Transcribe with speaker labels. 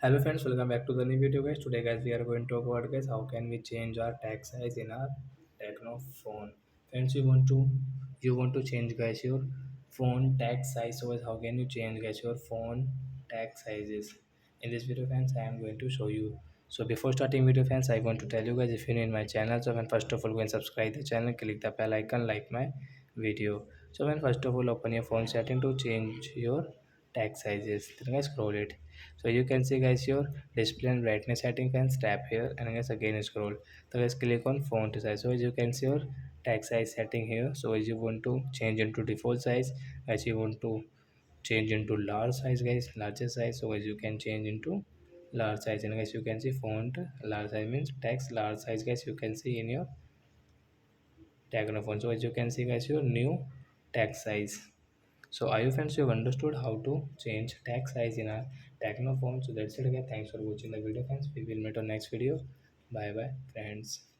Speaker 1: Hello friends, welcome back to the new video guys. Today guys we are going to talk about guys how can we change our text size in our Tecno phone. Friends you want to change guys your phone text size. So guys, how can you change guys your phone text sizes? In this video friends I am going to show you. So before starting video friends I want to tell you guys if you're new in my channel, so when first of all go and subscribe the channel, click the bell icon, like my video. So when first of all open your phone setting to change your text sizes, then guys scroll it. So you can see guys your display and brightness setting, can tap here and guys again scroll. So guys click on font size. So as you can see your text size setting here. So as you want to change into default size, as you want to change into large size guys, larger size. So as you can change into large size, and guys you can see font large size means text large size guys, you can see in your Tecno phone. So as you can see guys your new text size. So I hope friends you have understood how to change text size in a Tecno phone. So that's it again. Thanks for watching the video friends. We will meet on next video. Bye bye friends.